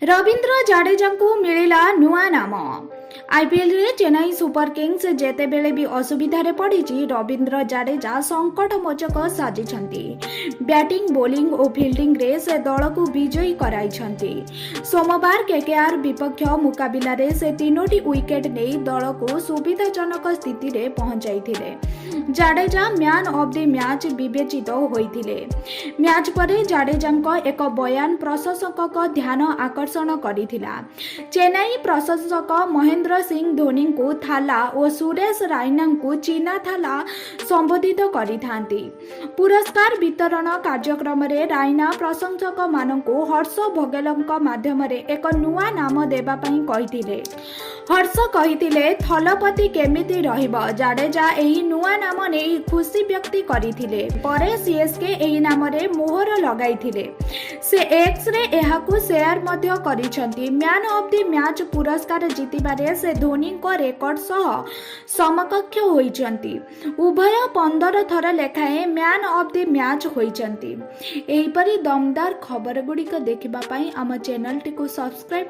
रवींद्र जाडेजा को मिलिला नुआ नाम। आईपीएल रे चेन्नई सुपर किंग्स जेतेबेले भी असुविधा पड़ी रवींद्र जाडेजा संकटमोचक साजिछंती। बैटिंग बोलिंग और फील्डिंग रे से दल को विजयी कराइछंती। सोमवार केकेआर विपक्ष मुकाबिला रे से 3टी विकेट नहीं दल को सुविधाजनक स्थिति रे पहुंचाइथिले। Jadeja man of the match विवेचित होइथिले। मैच परे जाडेजा एक बयान प्रशंसक ध्यान आकर्षण करिथिला। चेन्नई प्रशंसक महेंद्र सिंह धोनी को थाला और सुरेश रायना को चीना थाला संबोधित करिथांती। पुरस्कार वितरण कार्यक्रम रे रायना प्रशंसक मानकु हर्ष भोगेलଙ୍କ माध्यम रे एक नुआ नाम देबा पई कहिथिले। हर्ष कहिथिले थलपति केमिति रहिबो। जाडेजा एही नुआ नाम नेई खुशी व्यक्त करिथिले। परे सीएसके एही नाम रे मोहर लगाइथिले। से एक्स रे एहाकु शेयर मध्य करिसंती। मैन ऑफ द मैच पुरस्कार जितिबारे से धोनी को रेकर्ड सह समकक्ष होइचंती। उभय 15 थर लेखाए मैन ऑफ द मैच होइचंती। एहीपरि दमदार खबर गुड़िक देखिबा पई आम चैनल टी को सब्सक्राइब